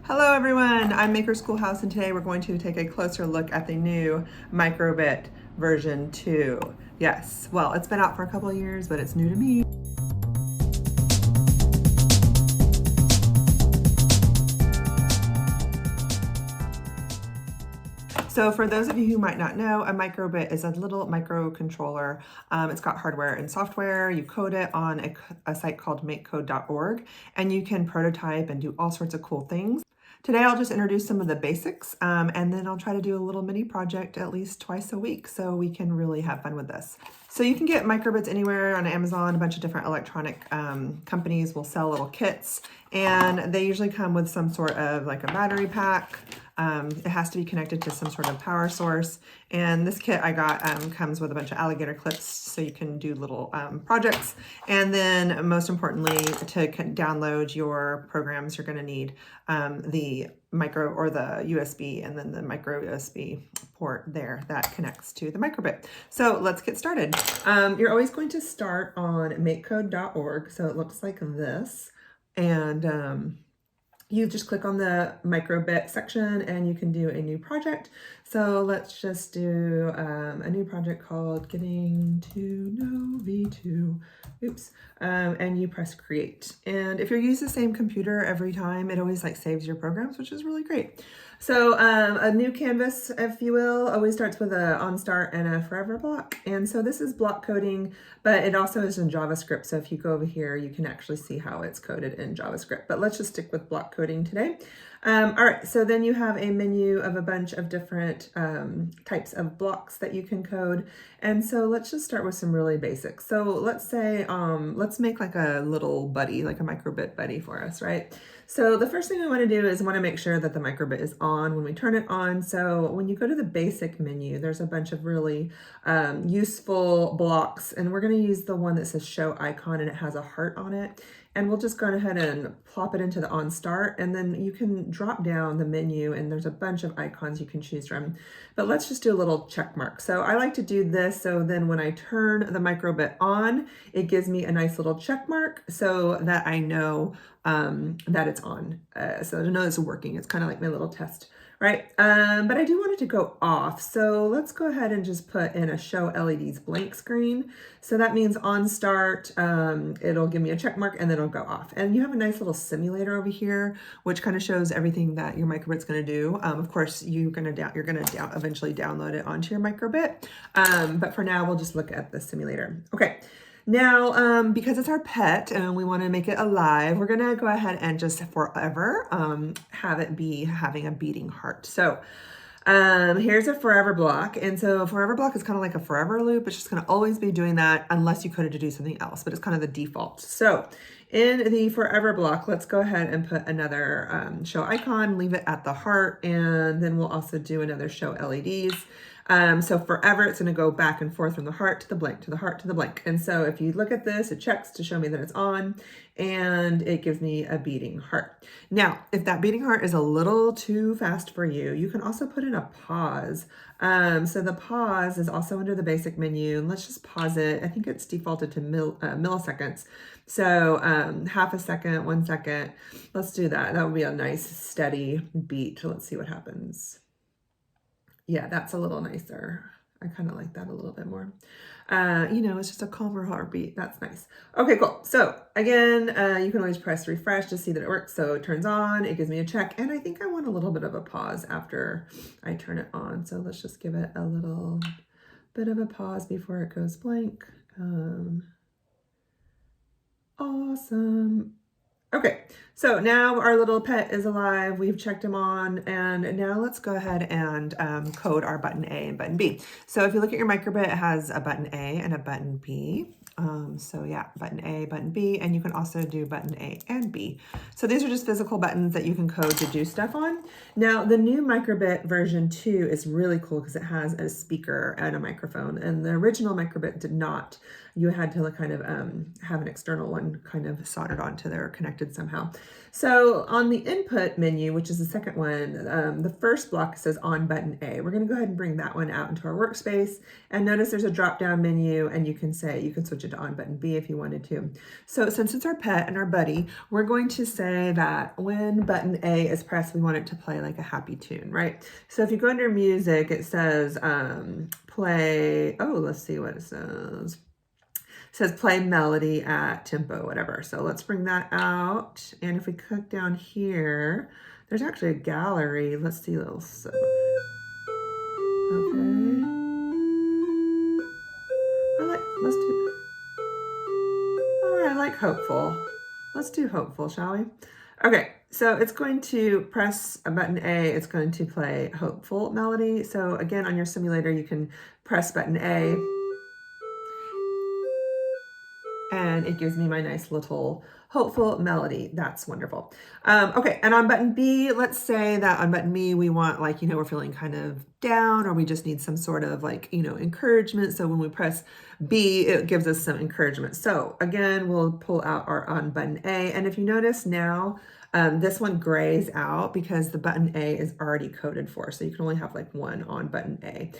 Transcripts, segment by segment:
Hello everyone, I'm Maker Schoolhouse and today we're going to take a closer look at the new MicroBit version 2. Yes, well, it's been out for a couple of years, but it's new to me. So for those of you who might not know, a MicroBit is a little microcontroller. It's got hardware and software. You code it on a site called makecode.org, and you can prototype and do all sorts of cool things. Today I'll just introduce some of the basics, and then I'll try to do a little mini project at least twice a week so we can really have fun with this. So you can get MicroBits anywhere on Amazon. A bunch of different electronic companies will sell little kits, and they usually come with some sort of like a battery pack. It has to be connected to some sort of power source. And this kit I got comes with a bunch of alligator clips so you can do little projects. And then most importantly, to download your programs, you're going to need the micro or the USB and then the micro USB port there that connects to the MicroBit. So let's get started. You're always going to start on makecode.org. So it looks like this. And you just click on the MicroBit section and you can do a new project. So let's just do a new project called Getting to Know V2. Oops. And you press create. And if you use the same computer every time, it always like saves your programs, which is really great. So a new canvas, if you will, always starts with a on start and a forever block. And so this is block coding, but it also is in JavaScript. So if you go over here, you can actually see how it's coded in JavaScript, but let's just stick with block coding today. All right, so then you have a menu of a bunch of different types of blocks that you can code. And so let's just start with some really basics. So let's say, let's make like a little buddy, like a MicroBit buddy for us, right? So the first thing we want to do is want to make sure that the MicroBit is on when we turn it on. So when you go to the basic menu, there's a bunch of really useful blocks, and we're going to use the one that says show icon and it has a heart on it. And we'll just go ahead and plop it into the on start, and then you can drop down the menu and there's a bunch of icons you can choose from. But let's just do a little check mark. So I like to do this so then when I turn the MicroBit on, it gives me a nice little check mark so that I know that it's on. So to know it's working, it's kind of like my little test. Right, but I do want it to go off. So let's go ahead and just put in a show LEDs blank screen. So that means on start, it'll give me a check mark and then it'll go off. And you have a nice little simulator over here, which kind of shows everything that your MicroBit's going to do. Of course, you're gonna eventually download it onto your MicroBit. But for now, we'll just look at the simulator. Okay. Now, because it's our pet and we want to make it alive, we're going to go ahead and just forever have it be having a beating heart. So here's a forever block. And so a forever block is kind of like a forever loop. It's just going to always be doing that unless you code it to do something else, but it's kind of the default. So in the forever block, let's go ahead and put another show icon, leave it at the heart, and then we'll also do another show LEDs. So forever, it's going to go back and forth from the heart to the blank, to the heart to the blank. And so if you look at this, it checks to show me that it's on, and it gives me a beating heart. Now, if that beating heart is a little too fast for you, you can also put in a pause. So the pause is also under the basic menu, and let's just pause it. I think it's defaulted to milliseconds. So half a second, 1 second. Let's do that. That would be a nice steady beat. Let's see what happens. Yeah, that's a little nicer. I kind of like that a little bit more. You know, it's just a calmer heartbeat. That's nice. Okay, cool. So again, you can always press refresh to see that it works. So it turns on, it gives me a check, and I think I want a little bit of a pause after I turn it on. So let's just give it a little bit of a pause before it goes blank. Awesome. Okay, so now our little pet is alive. We've checked him on, and now let's go ahead and code our button A and button B. So if you look at your MicroBit, it has a button A and a button B. So yeah, button A, button B, and you can also do button A and B. So these are just physical buttons that you can code to do stuff on. Now, the new MicroBit version 2 is really cool because it has a speaker and a microphone, and the original MicroBit did not. you had to kind of have an external one kind of soldered onto there, connected somehow. So on the input menu, which is the second one, the first block says on button A. We're going to go ahead and bring that one out into our workspace. And notice there's a drop down menu, and you can switch it to on button B if you wanted to. So since it's our pet and our buddy, we're going to say that when button A is pressed, we want it to play like a happy tune, right? So if you go under music, it says play, let's see what it says. It says play melody at tempo, whatever. So let's bring that out. And if we click down here, there's actually a gallery. Let's see, let's okay. Let's do, all right, I like hopeful. Let's do hopeful, shall we? Okay, so it's going to press a button A, it's going to play hopeful melody. So again, on your simulator, you can press button A, and it gives me my nice little hopeful melody. That's wonderful. Okay, and on button B, let's say that on button B, we want like, we're feeling kind of down, or we just need some sort of like, encouragement. So when we press B, it gives us some encouragement. So again, we'll pull out our on button A. And if you notice now, this one grays out because the button A is already coded for. So you can only have like one on button A.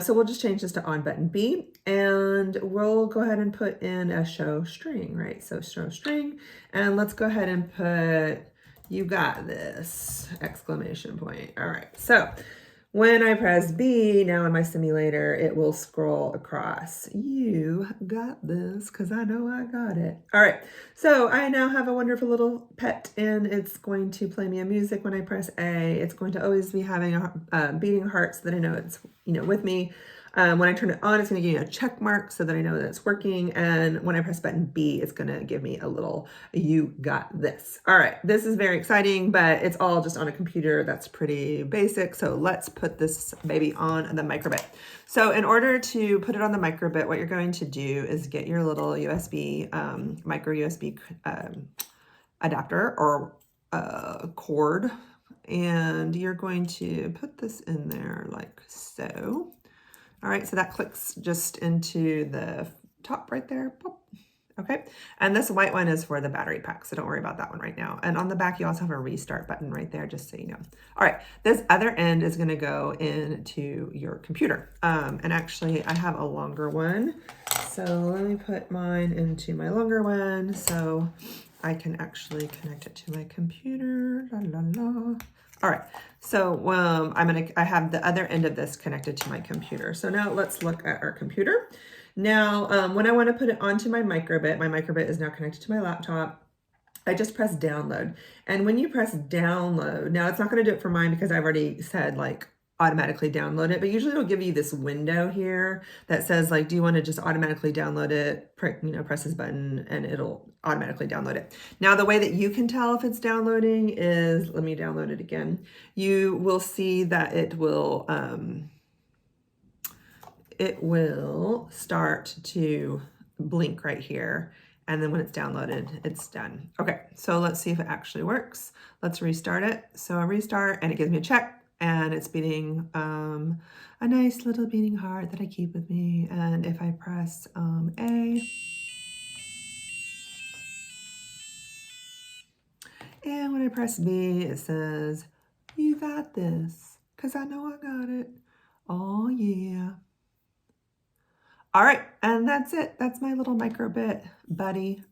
So we'll just change this to on button B, and we'll go ahead and put in a show string, right? So show string, and let's go ahead and put, you got this, exclamation point. All right, so when I press B now in my simulator, it will scroll across. You got this, because I know I got it. All right, so I now have a wonderful little pet, and it's going to play me a music when I press A. It's going to always be having a beating heart so that I know it's with me. When I turn it on, it's going to give me a check mark so that I know that it's working. And when I press button B, it's going to give me a little, you got this. All right, this is very exciting, but it's all just on a computer. That's pretty basic. So let's put this baby on the MicroBit. So in order to put it on the MicroBit, what you're going to do is get your little USB, micro USB adapter or cord, and you're going to put this in there like so. All right, so that clicks just into the top right there. Pop. Okay, and this white one is for the battery pack, so don't worry about that one right now. And on the back, you also have a restart button right there, just so you know. All right, this other end is gonna go into your computer. And actually, I have a longer one. So let me put mine into my longer one so I can actually connect it to my computer. La, la, la. All right, so I have the other end of this connected to my computer. So now let's look at our computer. Now, when I want to put it onto my MicroBit is now connected to my laptop. I just press download. And when you press download, now it's not going to do it for mine because I've already said like automatically download it, but usually it'll give you this window here that says like, do you want to just automatically download it? Press this button and it'll automatically download it. Now, the way that you can tell if it's downloading is, let me download it again. You will see that it will start to blink right here. And then when it's downloaded, it's done. Okay, so let's see if it actually works. Let's restart it. So I restart and it gives me a check. And it's beating a nice little beating heart that I keep with me. And if I press A, and when I press B, it says, you got this, because I know I got it. Oh, yeah. All right, and that's it. That's my little MicroBit buddy.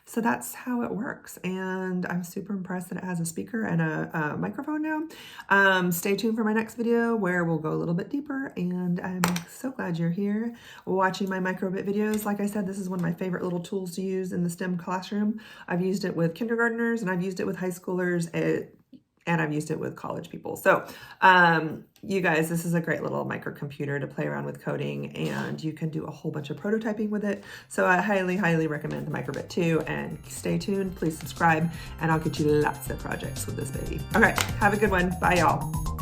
So that's how it works. And I'm super impressed that it has a speaker and a microphone now. Stay tuned for my next video where we'll go a little bit deeper. And I'm so glad you're here watching my MicroBit videos. Like I said, this is one of my favorite little tools to use in the STEM classroom. I've used it with kindergartners and I've used it with high schoolers. And I've used it with college people. So you guys, this is a great little microcomputer to play around with coding, and you can do a whole bunch of prototyping with it. So I highly, highly recommend the MicroBit 2, and stay tuned, please subscribe, and I'll get you lots of projects with this baby. Okay, have a good one. Bye, y'all.